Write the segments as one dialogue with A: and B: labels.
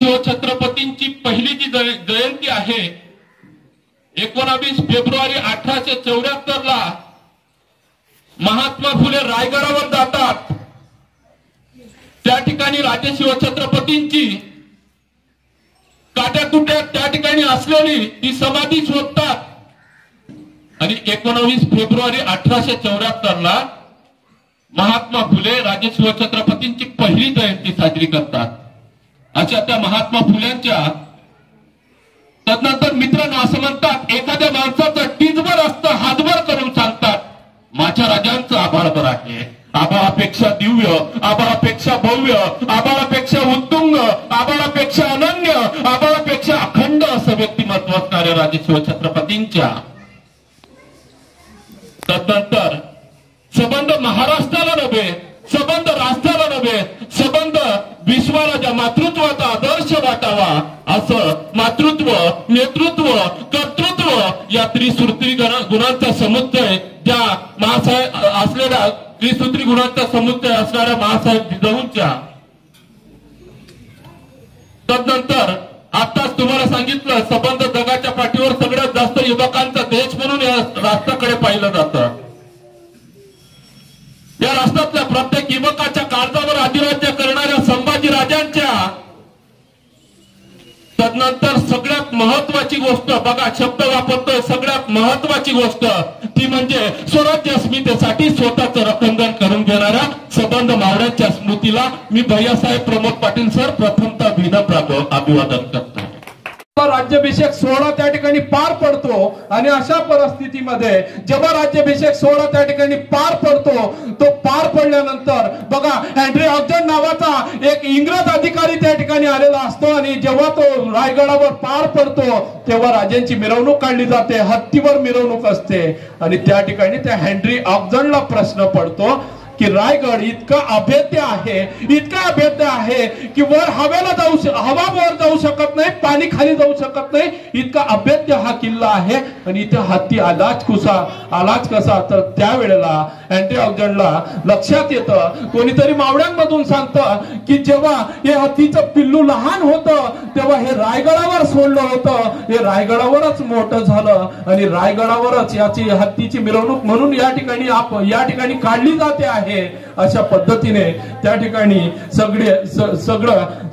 A: शिवछत्रपतींची पहिली जी जयंती आहे 19 फेब्रुवारी 1874 ला महात्मा फुले रायगडावर जातात। त्या ठिकाणी राजे शिवछत्रपतींची काट्याकुट्यात त्या ठिकाणी असलेली ती समाधी शोधतात आणि 19 फेब्रुवारी 1874 ला महात्मा फुले राजे शिवछत्रपतींची पहिली जयंती साजरी करतात। अशा त्या महात्मा फुल्यांच्या तदनंतर मित्रांनो असं म्हणतात, एखाद्या माणसाचं टीजभर असतं हातभर करून सांगतात, माझ्या राजांचं आभाळभर आहे। आभाळापेक्षा दिव्य, आभाळापेक्षा भव्य, आभाळापेक्षा उत्तुंग, आभाळापेक्षा अनन्य, आभाळापेक्षा अखंड असं व्यक्तिमत्व असणाऱ्या राजे शिवछत्रपतींच्या तदनंतर संबंध महाराष्ट्राला नव्हे, संबंध राष्ट्राला नव्हे, संबंध विश्वाला ज्या मातृत्वाचा आदर्श वाटावा असं मातृत्व, नेतृत्व, कर्तृत्व या त्रिसूत्री गुणांचा समुच्चय ज्या मासाहेब असलेल्या त्रिसूत्री गुणांचा समुच्चय असणाऱ्या मासाहेब जिजाऊंच्या तदनंतर आताच तुम्हाला सांगितलं, संबंध जगाच्या पाठीवर सगळ्यात जास्त युवकांचा देश म्हणून या राष्ट्राकडे पाहिलं जातं। या राष्ट्रातल्या प्रत्येक युवकाच्या काळजावर अधिराज्य करणाऱ्या संभाजी राजांच्या तदनंतर सगळ्यात महत्वाची गोष्ट बघा, शब्द वापरतोय, सगळ्यात महत्वाची गोष्ट ती म्हणजे स्वराज्य अस्मितेसाठी स्वतःचं रक्षण करून घेणाऱ्या संबंध मावळ्यांच्या स्मृतीला मी भैयासाहेब प्रमोद पाटील सर प्रथमतः विनम्र अभिवादन करतो।
B: राज्याभिषेक सोहळा त्या ठिकाणी पार पडतो आणि अशा परिस्थितीमध्ये जेव्हा राज्याभिषेक सोहळा त्या ठिकाणी पार पडतो, तो पार पडल्यानंतर बघा हेनरी ऑक्झन नावाचा एक इंग्रज अधिकारी त्या ठिकाणी आलेला असतो आणि जेव्हा तो रायगडावर पार पडतो तेव्हा राजांची मिरवणूक काढली जाते, हत्तीवर मिरवणूक असते आणि त्या ठिकाणी त्या हेनरी ऑक्झनला प्रश्न पडतो की रायगड इतका अभेद्य आहे, इतका अभेद्य आहे की वर हवेला हवा वर जाऊ शकत नाही, पाणी खाली जाऊ शकत नाही, इतका अभेद्य हा किल्ला आहे आणि इथे हत्ती आलाच कसा। तर त्यावेळेला हेनरी ऑक्झनला लक्षात येतं, कोणीतरी मावळ्यांमधून सांगतं की जेव्हा हे हत्तीचं पिल्लू लहान होतं तेव्हा हे रायगडावर सोडलं होतं, हे रायगडावरच मोठं झालं आणि रायगडावरच याची हत्तीची मिरवणूक म्हणून या ठिकाणी काढली जाते आहे। अशा पद्धतीने त्या ठिकाणी सगळं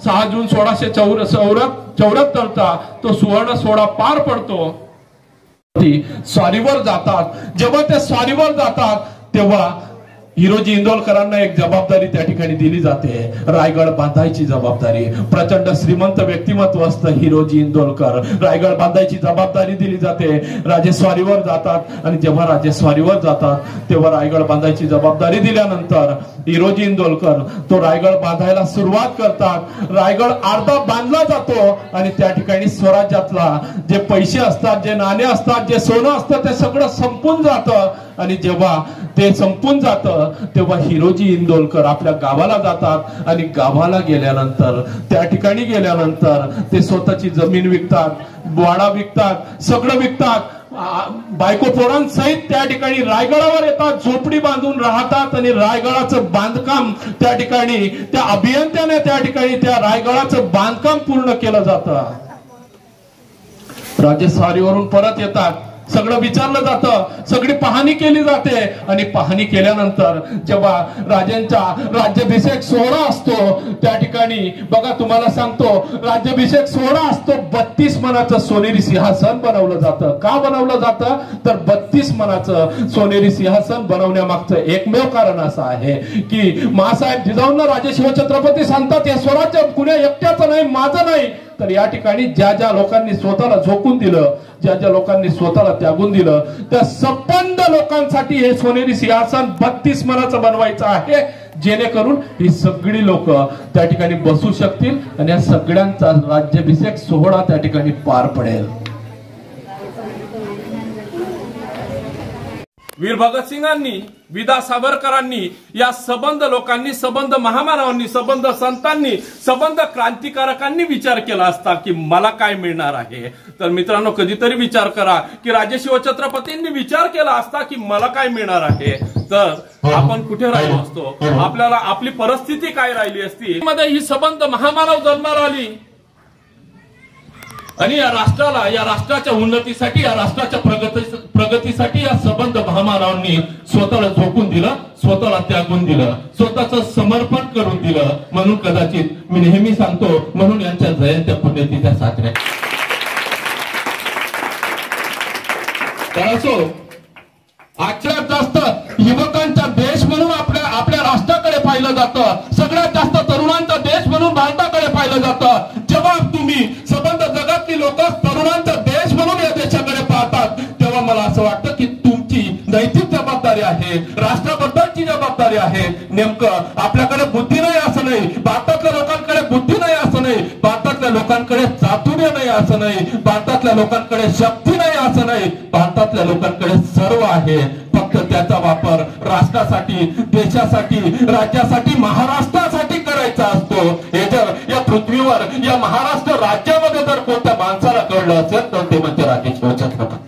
B: 6 जून 1674 चा तो सुवर्ण सोहळा पार पडतो। स्वारीवर जातात, जेव्हा ते स्वारीवर जातात तेव्हा हिरोजी इंदोलकरांना एक जबाबदारी त्या ठिकाणी दिली जाते, रायगड बांधायची जबाबदारी। प्रचंड श्रीमंत व्यक्तिमत्व असतं हिरोजी इंदोलकर, रायगड बांधायची जबाबदारी दिली जाते। राजे स्वारीवर जातात आणि जेव्हा राजे स्वारीवर जातात तेव्हा रायगड बांधायची जबाबदारी दिल्यानंतर हिरोजी इंदोलकर तो रायगड बांधायला सुरुवात करतात। रायगड अर्धा बांधला जातो आणि त्या ठिकाणी स्वराज्यातला जे पैसे असतात, जे नाणे असतात, जे सोनं असतं ते सगळं संपून जातं आणि जेव्हा ते संपून जातं तेव्हा हिरोजी इंदोलकर आपल्या गावाला जातात आणि गावाला गेल्यानंतर त्या ठिकाणी गेल्यानंतर ते स्वतःची जमीन विकतात, वाडा विकतात, सगळं विकतात, बायको पोरांसहित त्या ठिकाणी रायगडावर येतात, झोपडी बांधून राहतात आणि रायगडाचं बांधकाम त्या ठिकाणी त्या अभियंत्याने त्या ठिकाणी त्या रायगडाचं बांधकाम पूर्ण केलं जातं। राजे स्वारीवरून परत येतात, सगळं विचारलं जातं, सगळी पाहणी केली जाते आणि पाहणी केल्यानंतर जेव्हा राजांचा राज्याभिषेक सोहळा असतो त्या ठिकाणी बघा तुम्हाला सांगतो, राज्याभिषेक सोहळा असतो, 32 मनाचं सोनेरी सिंहासन बनवलं जातं। का बनवलं जातं तर 32 मनाचं सोनेरी सिंहासन बनवण्यामागचं एकमेव कारण असं आहे की मासाहेब जिजाऊंना राजे शिवछत्रपती सांगतात, हे स्वराज्य कुण्या एकट्याचं नाही, माझं नाही, तर या ठिकाणी ज्या लोकांनी स्वतःला झोकून दिलं, ज्या लोकांनी स्वतःला त्यागून दिलं, त्या संपन्न लोकांसाठी हे सोनेरी सिंहासन 32 मनाचं बनवायचं आहे, जेणेकरून ही सगळी लोक त्या ठिकाणी बसू शकतील आणि या सगळ्यांचा राज्याभिषेक सोहळा त्या ठिकाणी पार पडेल। वीर भगतसिंगांनी, विदा सावरकरांनी, या संबंध लोकांनी, संबंध महामानवांनी, संबंध संतांनी, संबंध क्रांतिकारकांनी विचार केला असता की मला काय मिळणार आहे। तर मित्रांनो कधीतरी विचार करा की राजे शिवछत्रपतींनी विचार केला असता की मला काय मिळणार आहे, तर आपण कुठे राहिलो असतो, आपल्याला आपली परिस्थिती काय राहिली असती। मध्ये ही संबंध महामानव जन्माला आली
A: आणि या राष्ट्राला, या राष्ट्राच्या उन्नतीसाठी, या राष्ट्राच्या प्रगतीसाठी या सबंध महामानवांनी स्वतःला झोकून दिलं, स्वतःला त्यागून दिलं, स्वतःचं समर्पण करून दिलं. म्हणून कदाचित मी नेहमी सांगतो, म्हणून यांच्या जयंत्या पुण्यतिथ्या साजऱ्या. तर असो, आजच्या जास्त युवकांचा देश म्हणून आपल्या राष्ट्राकडे पाहिलं जातं, सगळ्यात जास्त तरुणांचा देश म्हणून भारताकडे पाहिलं जातं. जेव्हा तुम्ही सबंध जगातली लोक तरुणांचा देश म्हणून या देशाकडे पाहतात, तेव्हा मला असं वाटतं की तुमची नैतिक जबाबदारी आहे, राष्ट्राबद्दलची जबाबदारी आहे. नेमकं आपल्याकडे बुद्धी नाही असं नाही, भारतातल्या लोकांकडे बुद्धी नाही असं नाही, भारतातल्या लोकांकडे चातुर्य नाही असं नाही, भारतातल्या लोकांकडे शक्ती नाही असं नाही, भारतातल्या लोकांकडे सर्व आहे. फक्त त्याचा वापर राष्ट्रासाठी, देशासाठी, राज्यासाठी, महाराष्ट्रासाठी करायचा असतो. हे जर या पृथ्वीवर, या महाराष्ट्र राज्यामध्ये जर कोणत्या माणसाला कळलं असेल तर ते म्हणजे राजेश छत्रपती.